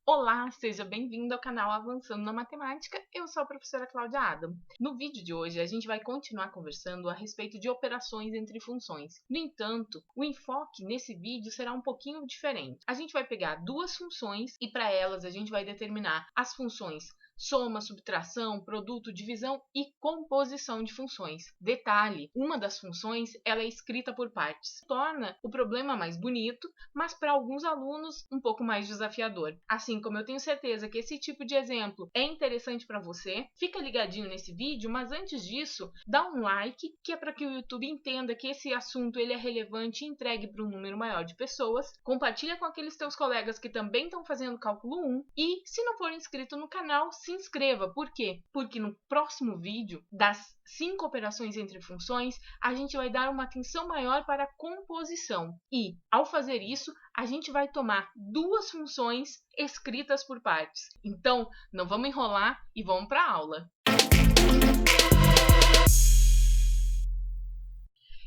Olá, seja bem-vindo ao canal Avançando na Matemática. Eu sou a professora Cláudia Adam. No vídeo de hoje, a gente vai continuar conversando a respeito de operações entre funções. No entanto, o enfoque nesse vídeo será um pouquinho diferente. A gente vai pegar duas funções e para elas a gente vai determinar as funções soma, subtração, produto, divisão e composição de funções. Detalhe, uma das funções ela é escrita por partes. Torna o problema mais bonito, mas para alguns alunos um pouco mais desafiador. Assim como eu tenho certeza que esse tipo de exemplo é interessante para você, fica ligadinho nesse vídeo, mas antes disso, dá um like, que é para que o YouTube entenda que esse assunto ele é relevante e entregue para um número maior de pessoas. Compartilha com aqueles teus colegas que também estão fazendo cálculo 1 e, se não for inscrito no canal, se inscreva. Por quê? Porque no próximo vídeo, das 5 operações entre funções, a gente vai dar uma atenção maior para a composição. E, ao fazer isso, a gente vai tomar duas funções escritas por partes. Então, não vamos enrolar e vamos para a aula.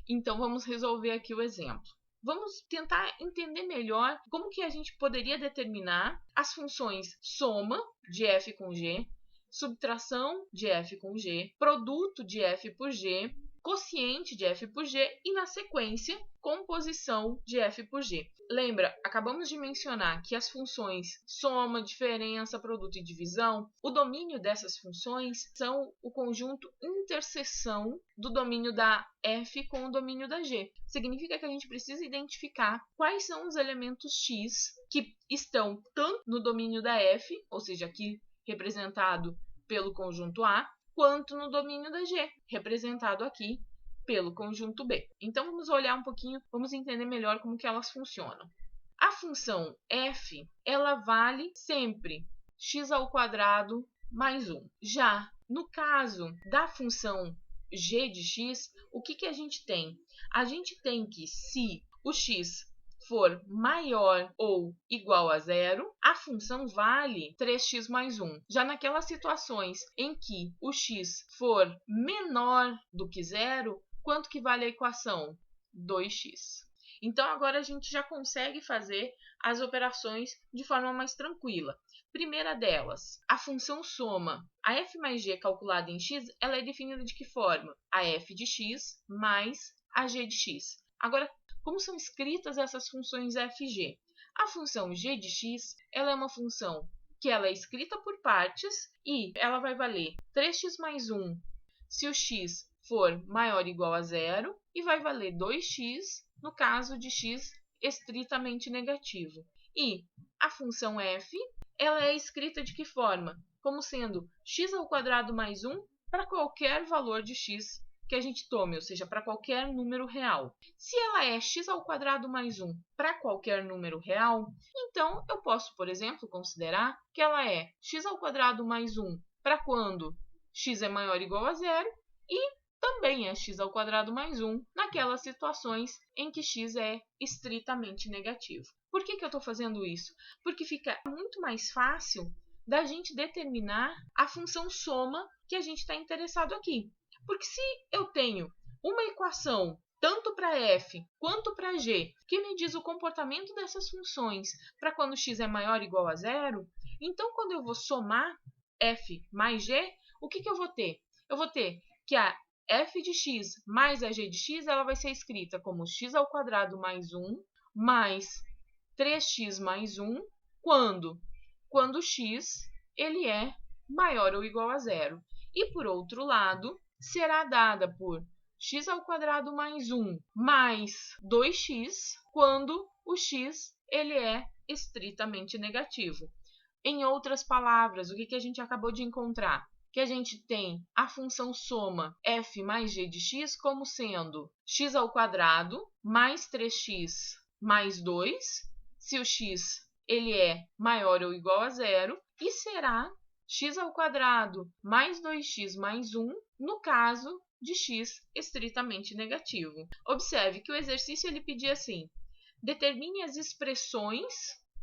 Então, vamos resolver aqui o exemplo. Vamos tentar entender melhor como que a gente poderia determinar as funções soma de f com g, subtração de f com g, produto de f por g, quociente de f por g e, na sequência, composição de f por g. Lembra, acabamos de mencionar que as funções soma, diferença, produto e divisão, o domínio dessas funções são o conjunto interseção do domínio da f com o domínio da g. Significa que a gente precisa identificar quais são os elementos x que estão tanto no domínio da f, ou seja, aqui representado pelo conjunto A, quanto no domínio da G, representado aqui pelo conjunto B. Então, vamos olhar um pouquinho, vamos entender melhor como que elas funcionam. A função f, ela vale sempre x² mais 1. Já no caso da função g de x, o que a gente tem? A gente tem que, se o x for maior ou igual a zero, a função vale 3x mais 1. Já naquelas situações em que o x for menor do que zero, quanto que vale a equação? 2x. Então, agora a gente já consegue fazer as operações de forma mais tranquila. Primeira delas, a função soma. A f mais g calculada em x, ela é definida de que forma? A f de x mais a g de x. Agora, como são escritas essas funções f e g? A função g de x, ela é uma função que ela é escrita por partes e ela vai valer 3x mais 1 se o x for maior ou igual a zero e vai valer 2x no caso de x estritamente negativo. E a função f, ela é escrita de que forma? Como sendo x² mais 1 para qualquer valor de x que a gente tome, ou seja, para qualquer número real. Se ela é x² mais 1 para qualquer número real, então eu posso, por exemplo, considerar que ela é x² mais 1 para quando x é maior ou igual a zero e também é x² mais 1 naquelas situações em que x é estritamente negativo. Por que eu estou fazendo isso? Porque fica muito mais fácil da gente determinar a função soma que a gente está interessado aqui. Porque se eu tenho uma equação, tanto para f quanto para g, que me diz o comportamento dessas funções para quando x é maior ou igual a zero, então quando eu vou somar f mais g, o que eu vou ter? Eu vou ter que a f de x mais a g de x ela vai ser escrita como x² mais 1 mais 3x mais 1, quando x ele é maior ou igual a zero. E, por outro lado, será dada por x² mais 1 mais 2x, quando o x ele é estritamente negativo. Em outras palavras, o que a gente acabou de encontrar? Que a gente tem a função soma f mais g de x como sendo x² mais 3x mais 2, se o x ele é maior ou igual a zero, e será x² mais 2x mais 1 no caso de x estritamente negativo. Observe que o exercício ele pedia assim: determine as expressões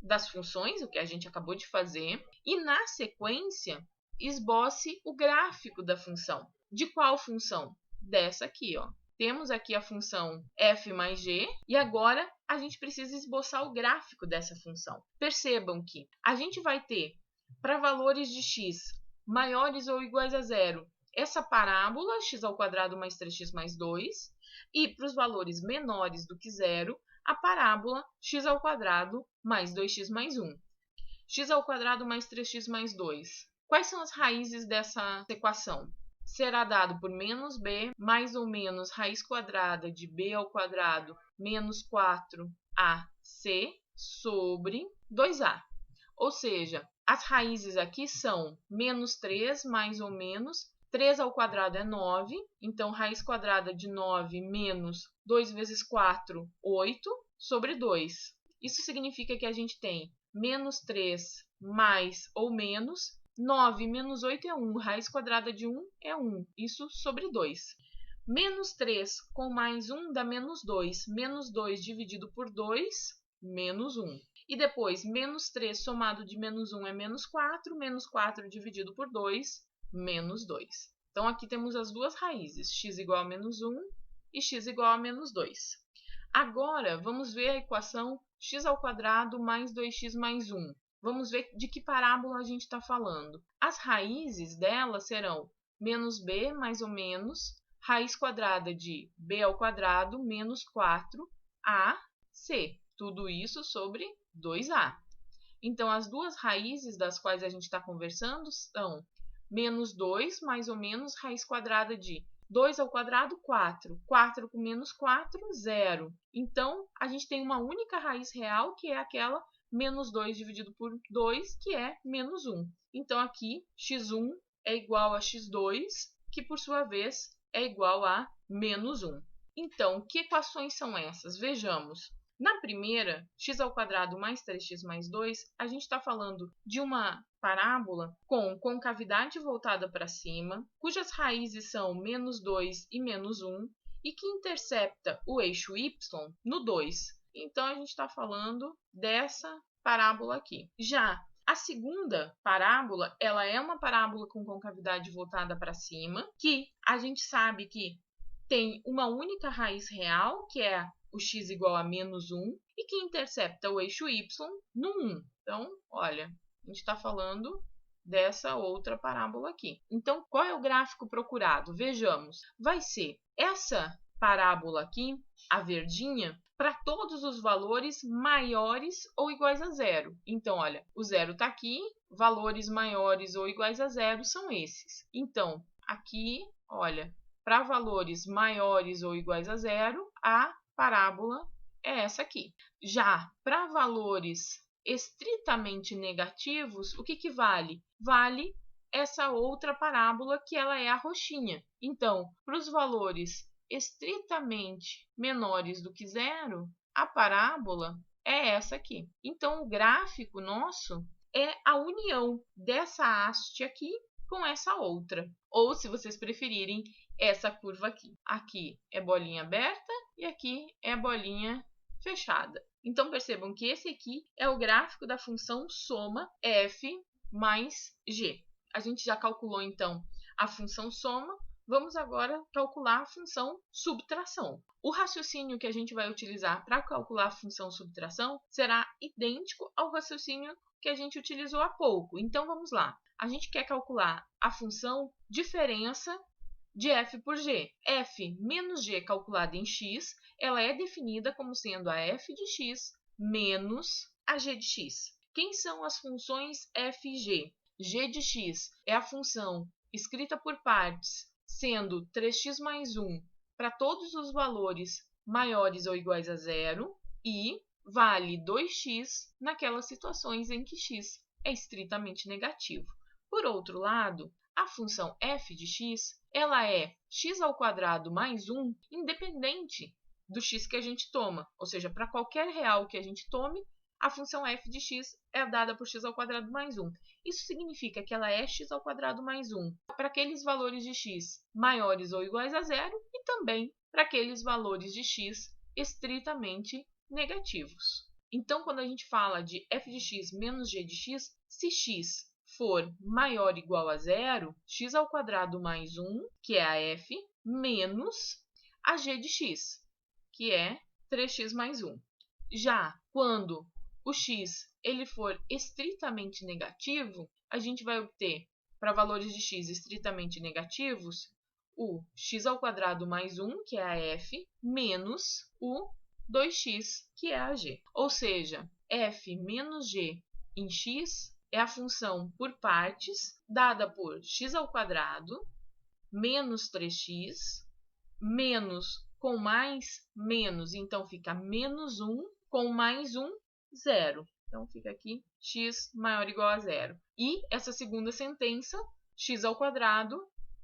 das funções, o que a gente acabou de fazer, e na sequência esboce o gráfico da função. De qual função? Dessa aqui, ó. Temos aqui a função f mais g e agora a gente precisa esboçar o gráfico dessa função. Percebam que a gente vai ter, para valores de x maiores ou iguais a zero, essa parábola x² mais 3x mais 2, e para os valores menores do que zero, a parábola x² mais 2x mais 1. x² mais 3x mais 2. Quais são as raízes dessa equação? Será dado por menos b mais ou menos raiz quadrada de b² menos 4ac sobre 2a. Ou seja, as raízes aqui são menos 3 mais ou menos 3² é 9, então raiz quadrada de 9 menos 2 vezes 4, 8, sobre 2. Isso significa que a gente tem menos 3 mais ou menos 9 menos 8 é 1, raiz quadrada de 1 é 1, isso sobre 2. Menos 3 com mais 1 dá menos 2, menos 2 dividido por 2, menos 1. E depois, menos 3 somado de menos 1 é menos 4 dividido por 2, menos 2. Então, aqui temos as duas raízes, x igual a menos 1 e x igual a menos 2. Agora, vamos ver a equação x² mais 2x mais 1. Vamos ver de que parábola a gente está falando. As raízes dela serão menos b mais ou menos raiz quadrada de b² menos 4ac. Tudo isso sobre 2a. Então, as duas raízes das quais a gente está conversando são menos 2 mais ou menos raiz quadrada de 2², 4. 4 com menos 4, 0. Então, a gente tem uma única raiz real, que é aquela menos 2 dividido por 2, que é menos 1. Então, aqui, x1 é igual a x2, que, por sua vez, é igual a menos 1. Então, que equações são essas? Vejamos. Na primeira, x² mais 3x mais 2, a gente está falando de uma parábola com concavidade voltada para cima, cujas raízes são menos 2 e menos 1, e que intercepta o eixo y no 2. Então, a gente está falando dessa parábola aqui. Já a segunda parábola, ela é uma parábola com concavidade voltada para cima, que a gente sabe que tem uma única raiz real, que é o x igual a menos 1, e que intercepta o eixo y no 1. Então, olha, a gente está falando dessa outra parábola aqui. Então, qual é o gráfico procurado? Vejamos. Vai ser essa parábola aqui, a verdinha, para todos os valores maiores ou iguais a zero. Então, olha, o zero está aqui, valores maiores ou iguais a zero são esses. Então, aqui, olha, para valores maiores ou iguais a zero, a parábola é essa aqui. Já para valores estritamente negativos, o que vale? Vale essa outra parábola, que ela é a roxinha. Então, para os valores estritamente menores do que zero, a parábola é essa aqui. Então, o gráfico nosso é a união dessa haste aqui com essa outra. Ou, se vocês preferirem, essa curva aqui. Aqui é bolinha aberta e aqui é bolinha fechada. Então, percebam que esse aqui é o gráfico da função soma f mais g. A gente já calculou, então, a função soma. Vamos agora calcular a função subtração. O raciocínio que a gente vai utilizar para calcular a função subtração será idêntico ao raciocínio que a gente utilizou há pouco. Então, vamos lá. A gente quer calcular a função diferença de f por g. F menos g calculada em x, ela é definida como sendo a f de x menos a g de x. Quem são as funções f e g? G de x é a função escrita por partes, sendo 3x mais 1 para todos os valores maiores ou iguais a zero, e vale 2x naquelas situações em que x é estritamente negativo. Por outro lado, a função f de x, ela é x² mais 1, independente do x que a gente toma. Ou seja, para qualquer real que a gente tome, a função f de x é dada por x² mais 1. Isso significa que ela é x² mais 1 para aqueles valores de x maiores ou iguais a zero e também para aqueles valores de x estritamente negativos. Então, quando a gente fala de f de x menos g de x, se x for maior ou igual a zero, x² mais 1, que é a f, menos a g de x, que é 3x mais 1. Já quando o x ele for estritamente negativo, a gente vai obter, para valores de x estritamente negativos, o x² mais 1, que é a f, menos o 2x, que é a g. Ou seja, f menos g em x é a função por partes dada por x² menos 3x, menos com mais menos, então fica menos 1, com mais 1, 0. Então fica aqui x maior ou igual a 0. E essa segunda sentença, x²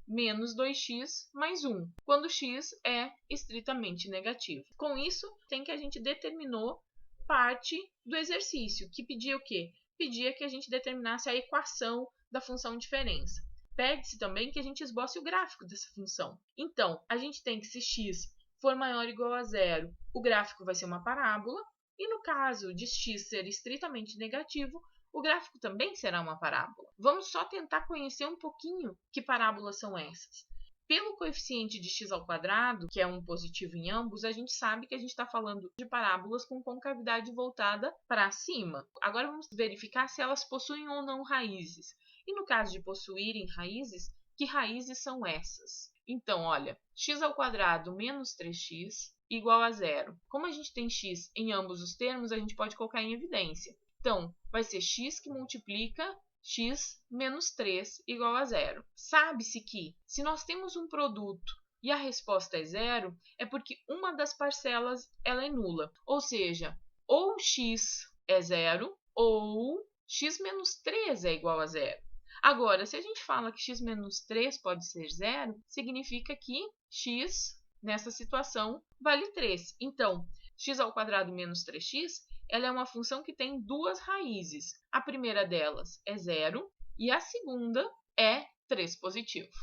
menos 2x mais 1, quando x é estritamente negativo. Com isso, tem que a gente determinou parte do exercício, que pedia o quê? Pedia que a gente determinasse a equação da função diferença. Pede-se também que a gente esboce o gráfico dessa função. Então, a gente tem que, se x for maior ou igual a 0, o gráfico vai ser uma parábola, e no caso de x ser estritamente negativo, o gráfico também será uma parábola. Vamos só tentar conhecer um pouquinho que parábolas são essas. Pelo coeficiente de x², que é um positivo em ambos, a gente sabe que a gente está falando de parábolas com concavidade voltada para cima. Agora vamos verificar se elas possuem ou não raízes. E no caso de possuírem raízes, que raízes são essas? Então, olha, x² menos 3x igual a 0. Como a gente tem x em ambos os termos, a gente pode colocar em evidência. Então, vai ser x que multiplica x menos 3 igual a 0. Sabe-se que, se nós temos um produto e a resposta é 0, é porque uma das parcelas ela é nula. Ou seja, ou x é 0 ou x menos 3 é igual a 0. Agora, se a gente fala que x menos 3 pode ser 0, significa que x, nessa situação, vale 3. Então, x² menos 3x, ela é uma função que tem duas raízes. A primeira delas é 0 e a segunda é 3 positivo.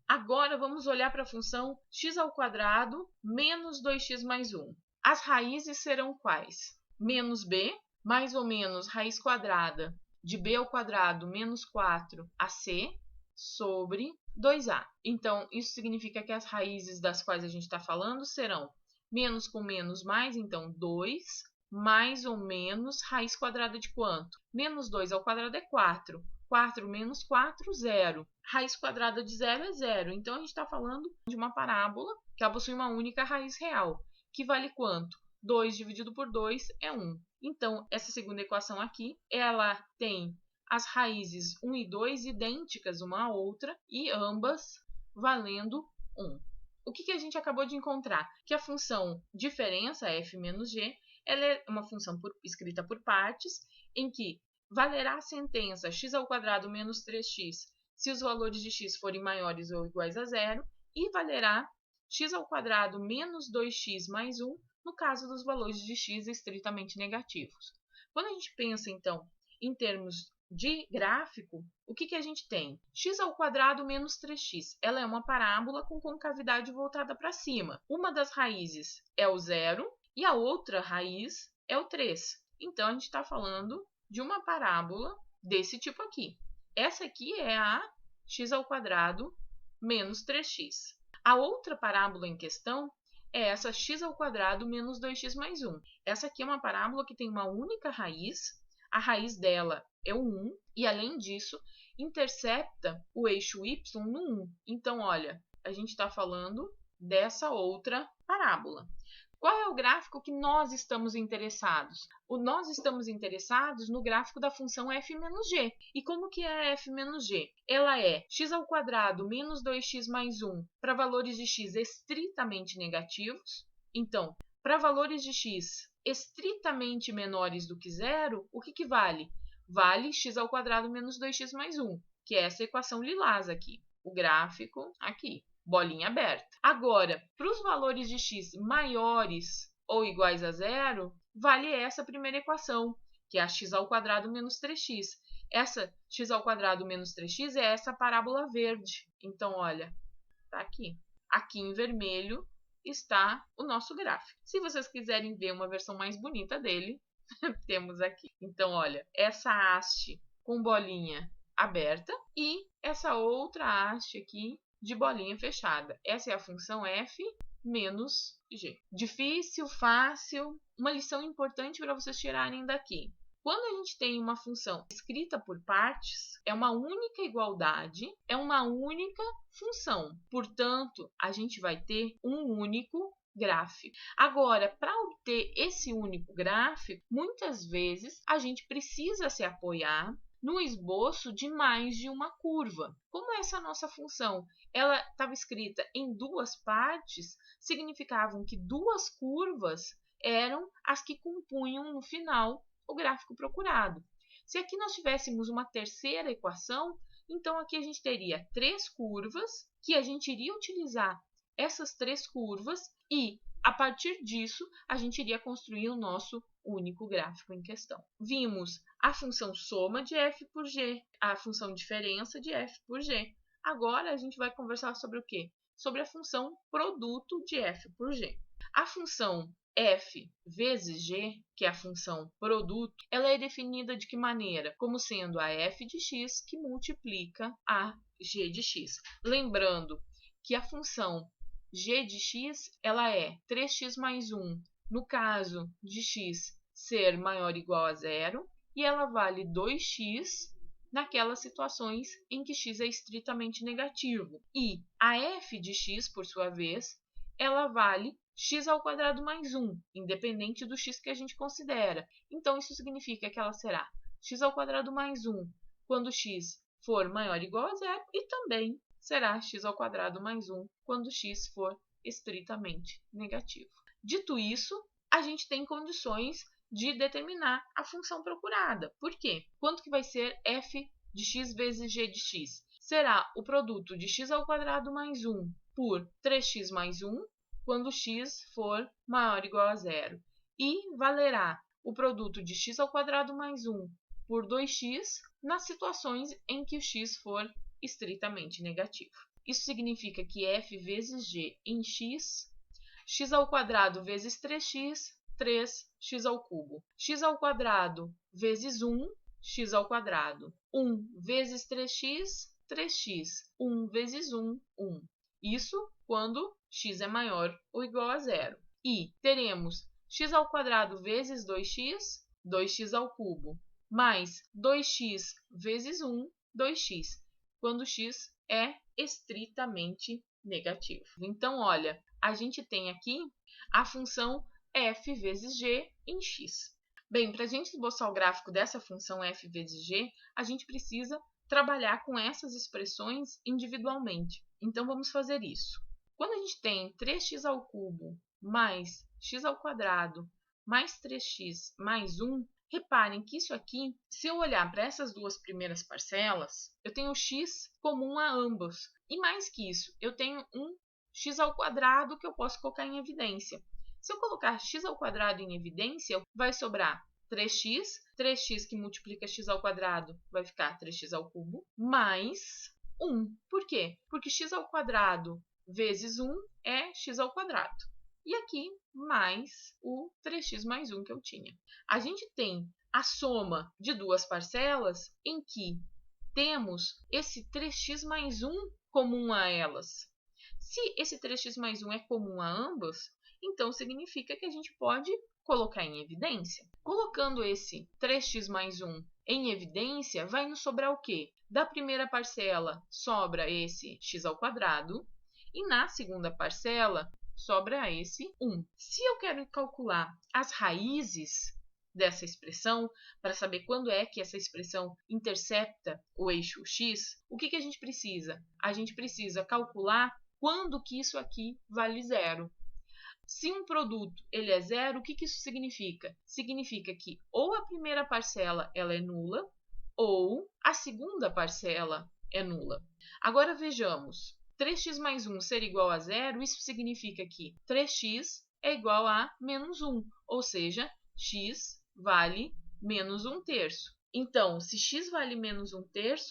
Agora, vamos olhar para a função x² menos 2x mais 1. As raízes serão quais? Menos b, mais ou menos raiz quadrada de b² menos 4ac sobre 2a. Então, isso significa que as raízes das quais a gente está falando serão menos com menos mais, então 2, mais ou menos raiz quadrada de quanto? Menos 2² é 4. 4 menos 4, 0. Raiz quadrada de 0 é 0. Então, a gente está falando de uma parábola que ela possui uma única raiz real, que vale quanto? 2 dividido por 2 é 1. Então, essa segunda equação aqui, ela tem as raízes 1 e 2 idênticas uma à outra e ambas valendo 1. O que a gente acabou de encontrar? Que a função diferença, f menos g, ela é uma função escrita por partes, em que valerá a sentença x² menos 3x se os valores de x forem maiores ou iguais a 0, e valerá x² menos 2x mais 1 no caso dos valores de x estritamente negativos. Quando a gente pensa, então, em termos de gráfico, o que a gente tem? x² menos 3x. Ela é uma parábola com concavidade voltada para cima. Uma das raízes é o 0 e a outra raiz é o 3. Então, a gente está falando de uma parábola desse tipo aqui. Essa aqui é a x² menos 3x. A outra parábola em questão é essa x² menos 2x mais 1. Essa aqui é uma parábola que tem uma única raiz, a raiz dela é o 1, e além disso, intercepta o eixo y no 1. Então, olha, a gente está falando dessa outra parábola. Qual é o gráfico que nós estamos interessados? Nós estamos interessados no gráfico da função f menos g. E como que é f menos g? Ela é x² menos 2x mais 1 para valores de x estritamente negativos. Então, para valores de x estritamente menores do que 0, o que vale? Vale x² menos 2x mais 1, que é essa equação lilás aqui. O gráfico aqui. Bolinha aberta. Agora, para os valores de x maiores ou iguais a 0, vale essa primeira equação, que é a x² menos 3x. Essa x² menos 3x é essa parábola verde. Então, olha, está aqui. Aqui em vermelho está o nosso gráfico. Se vocês quiserem ver uma versão mais bonita dele, temos aqui. Então, olha, essa haste com bolinha aberta e essa outra haste aqui de bolinha fechada. Essa é a função f menos g. Difícil, fácil, uma lição importante para vocês tirarem daqui. Quando a gente tem uma função escrita por partes, é uma única igualdade, é uma única função. Portanto, a gente vai ter um único gráfico. Agora, para obter esse único gráfico, muitas vezes a gente precisa se apoiar no esboço de mais de uma curva. Como essa nossa função ela estava escrita em duas partes, significavam que duas curvas eram as que compunham no final o gráfico procurado. Se aqui nós tivéssemos uma terceira equação, então aqui a gente teria três curvas, que a gente iria utilizar essas três curvas e, a partir disso, a gente iria construir o nosso único gráfico em questão. Vimos a função soma de f por g, a função diferença de f por g. Agora a gente vai conversar sobre o quê? Sobre a função produto de f por g. A função f vezes g, que é a função produto, ela é definida de que maneira? Como sendo a f de x que multiplica a g de x. Lembrando que a função g de x ela é 3x mais 1, no caso de x ser maior ou igual a zero, e ela vale 2x naquelas situações em que x é estritamente negativo. E a f de x, por sua vez, ela vale x ao quadrado mais 1, independente do x que a gente considera. Então, isso significa que ela será x ao quadrado mais 1 quando x for maior ou igual a zero, e também será x ao quadrado mais 1 quando x for estritamente negativo. Dito isso, a gente tem condições de determinar a função procurada. Por quê? Quanto que vai ser f de x vezes g de x? Será o produto de x ao quadrado mais 1 por 3x mais 1, quando x for maior ou igual a zero. E valerá o produto de x ao quadrado mais 1 por 2x nas situações em que o x for estritamente negativo. Isso significa que f vezes g em x, x ao quadrado vezes 3x, 3x ao cubo. X ao quadrado vezes 1, x ao quadrado. 1 vezes 3x, 3x. 1 vezes 1, 1. Isso quando x é maior ou igual a zero. E teremos x ao quadrado vezes 2x, 2x ao cubo, mais 2x vezes 1, 2x, quando x é estritamente negativo. Então, olha, a gente tem aqui a função f vezes g em x. Bem, para a gente esboçar o gráfico dessa função f vezes g, a gente precisa trabalhar com essas expressões individualmente. Então, vamos fazer isso. Quando a gente tem 3x ao cubo mais x ao quadrado mais 3x mais 1, reparem que isso aqui, se eu olhar para essas duas primeiras parcelas, eu tenho x comum a ambos. E mais que isso, eu tenho um x ao quadrado que eu posso colocar em evidência. Se eu colocar x ao quadrado em evidência, vai sobrar 3x, 3x que multiplica x ao quadrado vai ficar 3x ao cubo, mais 1. Por quê? Porque x ao quadrado vezes 1 é x ao quadrado. E aqui, mais o 3x mais 1 que eu tinha. A gente tem a soma de duas parcelas em que temos esse 3x mais 1 comum a elas. Se esse 3x mais 1 é comum a ambas, então significa que a gente pode colocar em evidência. Colocando esse 3x mais 1 em evidência, vai nos sobrar o quê? Da primeira parcela sobra esse x ao quadrado e na segunda parcela sobra esse 1. Se eu quero calcular as raízes dessa expressão, para saber quando é que essa expressão intercepta o eixo x, o que a gente precisa? A gente precisa calcular quando que isso aqui vale zero. Se um produto ele é zero, o que isso significa? Significa que ou a primeira parcela ela é nula, ou a segunda parcela é nula. Agora vejamos. 3x mais 1 ser igual a zero, isso significa que 3x é igual a menos 1, ou seja, x vale menos 1/3. Então, se x vale menos 1/3,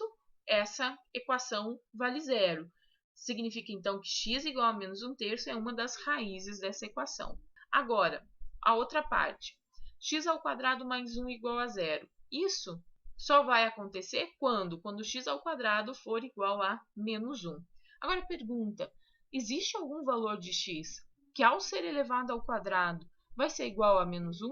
essa equação vale zero. Significa, então, que x igual a menos 1/3 é uma das raízes dessa equação. Agora, a outra parte. X ao quadrado mais 1 igual a zero. Isso só vai acontecer quando? Quando x ao quadrado for igual a menos 1. Agora pergunta, existe algum valor de x que ao ser elevado ao quadrado vai ser igual a menos 1?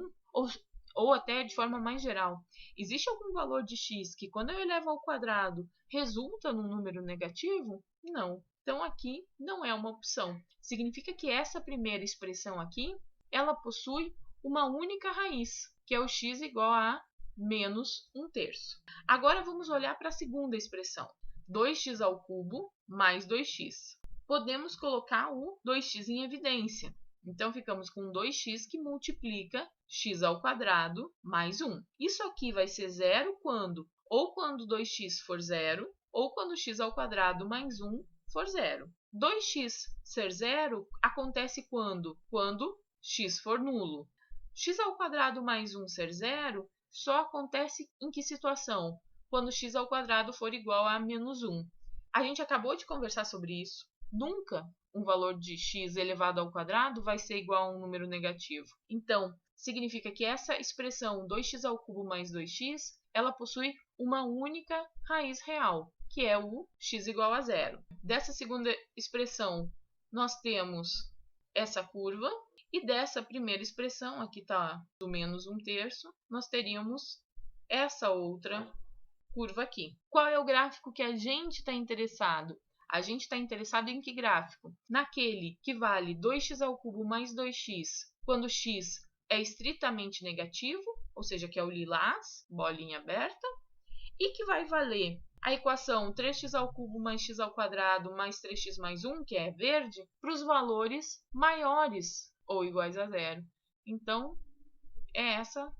Ou até de forma mais geral, existe algum valor de x que quando eu elevo ao quadrado resulta num número negativo? Não. Então aqui não é uma opção. Significa que essa primeira expressão aqui, ela possui uma única raiz, que é o x igual a menos 1/3. Agora vamos olhar para a segunda expressão, 2x ao cubo mais 2x. Podemos colocar o 2x em evidência. Então, ficamos com 2x que multiplica x ao quadrado mais 1. Isso aqui vai ser zero quando? Ou quando 2x for zero, ou quando x ao quadrado mais 1 for zero. 2x ser zero acontece quando? Quando x for nulo. X ao quadrado mais 1 ser zero só acontece em que situação? Quando x ao quadrado for igual a menos 1. A gente acabou de conversar sobre isso. Nunca um valor de x elevado ao quadrado vai ser igual a um número negativo. Então, significa que essa expressão 2x ao cubo mais 2x, ela possui uma única raiz real, que é o x igual a zero. Dessa segunda expressão, nós temos essa curva, e dessa primeira expressão, aqui está do menos 1/3, nós teríamos essa outra curva aqui. Qual é o gráfico que a gente está interessado? A gente está interessado em que gráfico? Naquele que vale 2x ao cubo mais 2x, quando x é estritamente negativo, ou seja, que é o lilás, bolinha aberta, e que vai valer a equação 3x ao cubo mais x ao quadrado mais 3x mais 1, que é verde, para os valores maiores ou iguais a zero. Então, é essa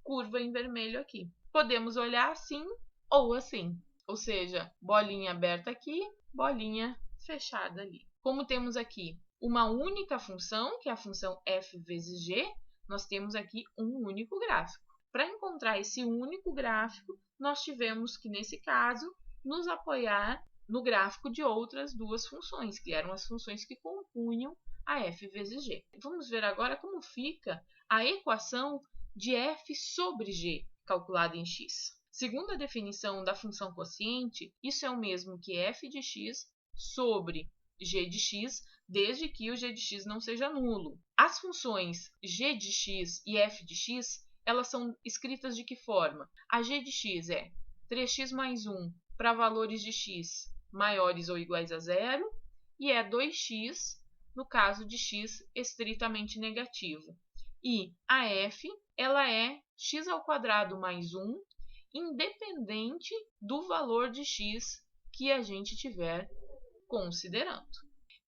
curva em vermelho aqui. Podemos olhar assim ou assim, ou seja, bolinha aberta aqui, bolinha fechada ali. Como temos aqui uma única função, que é a função f vezes g, nós temos aqui um único gráfico. Para encontrar esse único gráfico, nós tivemos que, nesse caso, nos apoiar no gráfico de outras duas funções, que eram as funções que compunham a f vezes g. Vamos ver agora como fica a equação de f sobre g, calculada em x. Segundo a definição da função quociente, isso é o mesmo que f de x sobre g de x, desde que o g de x não seja nulo. As funções g de x e f de x, elas são escritas de que forma? A g de x é 3x mais 1 para valores de x maiores ou iguais a zero, e é 2x no caso de x estritamente negativo. E a f, ela é x ao quadrado mais 1, independente do valor de x que a gente estiver considerando.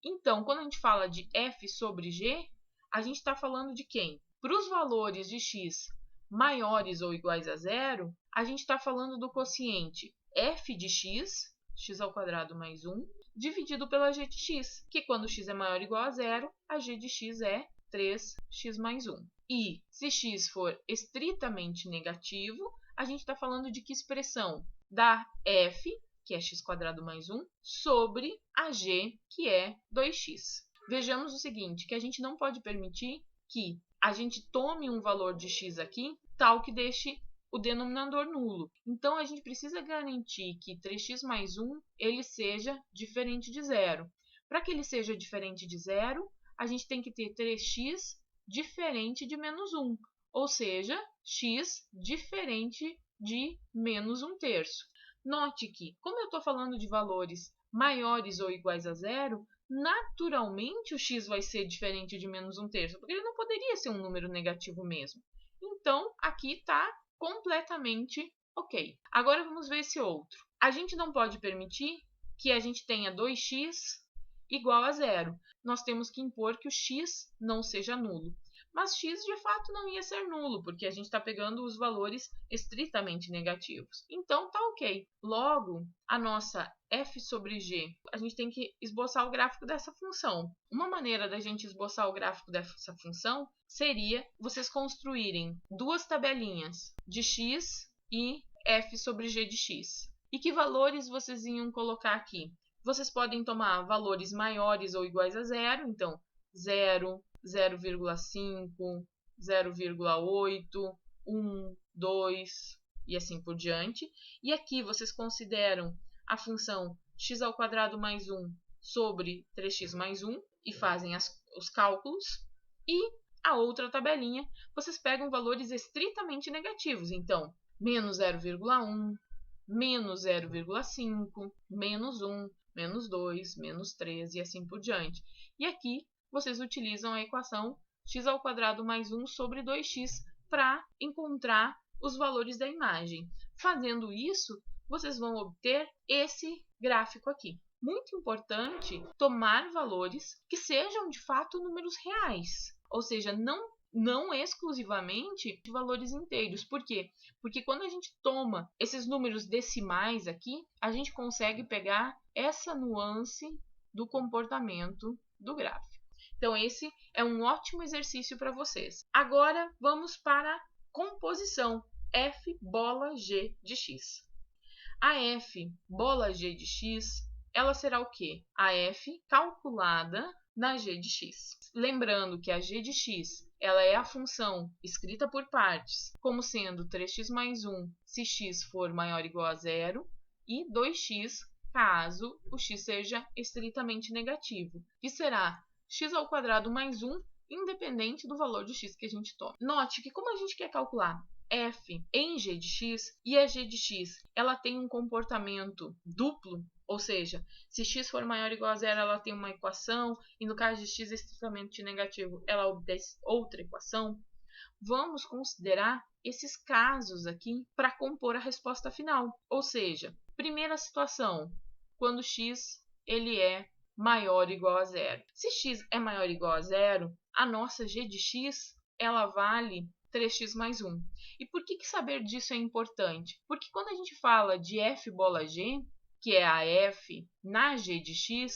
Então, quando a gente fala de f sobre g, a gente está falando de quem? Para os valores de x maiores ou iguais a zero, a gente está falando do quociente f de x, x ao quadrado mais 1, dividido pela g de x, que quando x é maior ou igual a zero, a g de x é 3x mais 1. E se x for estritamente negativo, a gente está falando de que expressão? Da f, que é x² mais 1, sobre a g, que é 2x. Vejamos o seguinte, que a gente não pode permitir que a gente tome um valor de x aqui, tal que deixe o denominador nulo. Então, a gente precisa garantir que 3x mais 1 ele seja diferente de zero. Para que ele seja diferente de zero, a gente tem que ter 3x diferente de menos 1, ou seja, x diferente de menos 1/3. Note que, como eu estou falando de valores maiores ou iguais a zero, naturalmente o x vai ser diferente de menos 1/3, porque ele não poderia ser um número negativo mesmo. Então, aqui está completamente ok. Agora vamos ver esse outro. A gente não pode permitir que a gente tenha 2x igual a zero. Nós temos que impor que o x não seja nulo. Mas x de fato não ia ser nulo, porque a gente está pegando os valores estritamente negativos. Então, tá ok. Logo, a nossa f sobre g, a gente tem que esboçar o gráfico dessa função. Uma maneira da gente esboçar o gráfico dessa função seria vocês construírem duas tabelinhas de x e f sobre g de x. E que valores vocês iam colocar aqui? Vocês podem tomar valores maiores ou iguais a zero, então 0, 0,5, 0,8, 1, 2 e assim por diante. E aqui vocês consideram a função x² mais 1 sobre 3x mais 1 e fazem os cálculos. E a outra tabelinha, vocês pegam valores estritamente negativos. Então, menos 0,1, menos 0,5, menos 1, menos 2, menos 3 e assim por diante. E aqui vocês utilizam a equação x² mais 1 sobre 2x para encontrar os valores da imagem. Fazendo isso, vocês vão obter esse gráfico aqui. Muito importante tomar valores que sejam de fato números reais, ou seja, não exclusivamente de valores inteiros. Por quê? Porque quando a gente toma esses números decimais aqui, a gente consegue pegar essa nuance do comportamento do gráfico. Então, esse é um ótimo exercício para vocês. Agora, vamos para a composição f bola g de x. A f bola g de x, ela será o quê? A f calculada na g de x. Lembrando que a g de x ela é a função escrita por partes, como sendo 3x mais 1 se x for maior ou igual a zero, e 2x caso o x seja estritamente negativo, que será x² mais 1, independente do valor de x que a gente toma. Note que como a gente quer calcular f em g de x, e a g de x ela tem um comportamento duplo, ou seja, se x for maior ou igual a zero, ela tem uma equação, e no caso de x estritamente negativo, ela obedece outra equação. Vamos considerar esses casos aqui para compor a resposta final. Ou seja, primeira situação, quando x ele é maior ou igual a zero. Se x é maior ou igual a zero, a nossa g de x ela vale 3x mais 1. E por que saber disso é importante? Porque quando a gente fala de f bola g, que é a f na g de x,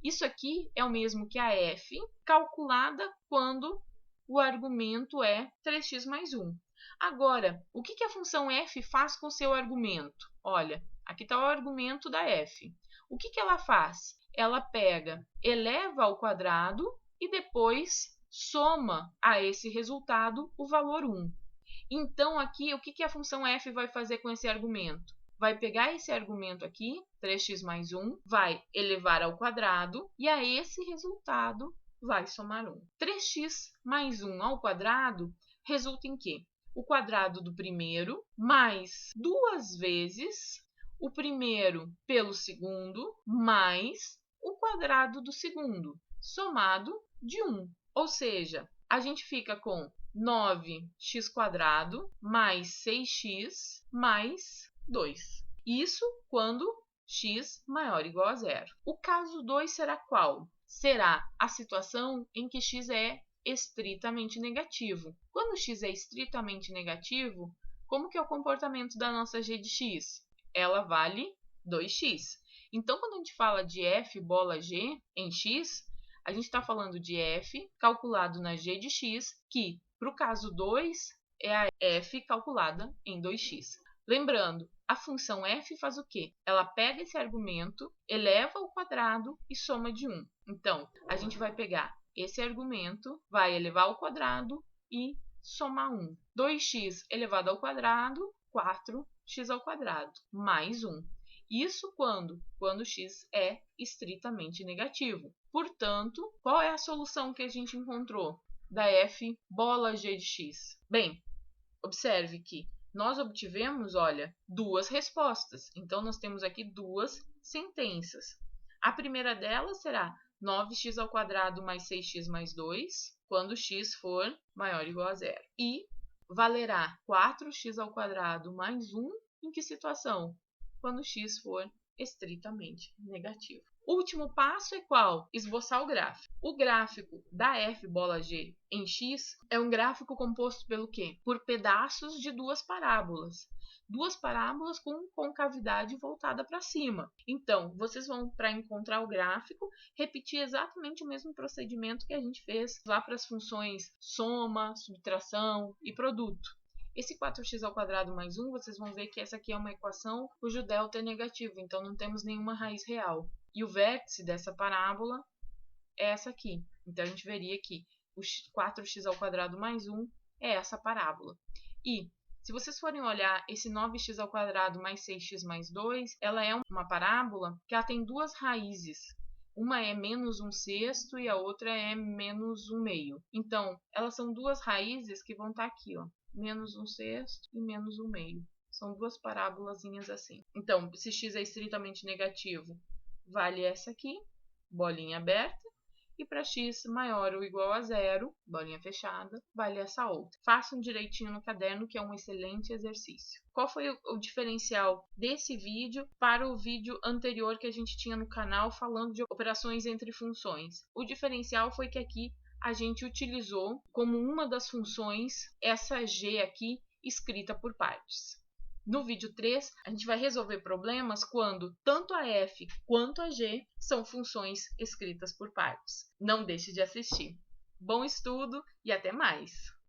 isso aqui é o mesmo que a f calculada quando o argumento é 3x mais 1. Agora, o que a função f faz com o seu argumento? Olha, aqui está o argumento da f. O que ela faz? Ela pega, eleva ao quadrado e depois soma a esse resultado o valor 1. Então, aqui, o que a função f vai fazer com esse argumento? Vai pegar esse argumento aqui, 3x mais 1, vai elevar ao quadrado e a esse resultado vai somar 1. 3x mais 1 ao quadrado resulta em quê? O quadrado do primeiro mais 2 vezes o primeiro pelo segundo mais o quadrado do segundo, somado de 1. Ou seja, a gente fica com 9x² mais 6x mais 2. Isso quando x maior ou igual a zero. O caso 2 será qual? Será a situação em que x é estritamente negativo. Quando x é estritamente negativo, como que é o comportamento da nossa g de x? Ela vale 2x. Então, quando a gente fala de f bola g em x, a gente está falando de f calculado na g de x, que, para o caso 2, é a f calculada em 2x. Lembrando, a função f faz o quê? Ela pega esse argumento, eleva ao quadrado e soma de 1. Então, a gente vai pegar esse argumento, vai elevar ao quadrado e somar 1. 2x elevado ao quadrado, 4x² mais 1. Isso quando x é estritamente negativo. Portanto, qual é a solução que a gente encontrou da f bola g de x? Bem, observe que nós obtivemos, olha, duas respostas. Então, nós temos aqui duas sentenças. A primeira delas será 9x² mais 6x mais 2, quando x for maior ou igual a zero. E valerá 4x² mais 1, em que situação? Quando x for estritamente negativo. O último passo é qual? Esboçar o gráfico. O gráfico da f bola g em x é um gráfico composto pelo quê? Por pedaços de duas parábolas. Duas parábolas com concavidade voltada para cima. Então, vocês vão, para encontrar o gráfico, repetir exatamente o mesmo procedimento que a gente fez lá para as funções soma, subtração e produto. Esse 4x² mais 1, vocês vão ver que essa aqui é uma equação cujo delta é negativo, então não temos nenhuma raiz real. E o vértice dessa parábola é essa aqui. Então, a gente veria que o 4x² mais 1 é essa parábola. E, se vocês forem olhar esse 9x² mais 6x mais 2, ela é uma parábola que ela tem duas raízes. Uma é menos 1/6 e a outra é menos 1/2. Então, elas são duas raízes que vão estar aqui, ó, menos 1/6 e menos 1/2. São duas parabolazinhas assim. Então, se x é estritamente negativo, vale essa aqui, bolinha aberta. E para x maior ou igual a 0, bolinha fechada, vale essa outra. Façam direitinho no caderno, que é um excelente exercício. Qual foi o diferencial desse vídeo para o vídeo anterior que a gente tinha no canal falando de operações entre funções? O diferencial foi que aqui a gente utilizou como uma das funções essa g aqui escrita por partes. No vídeo 3, a gente vai resolver problemas quando tanto a f quanto a g são funções escritas por partes. Não deixe de assistir. Bom estudo e até mais!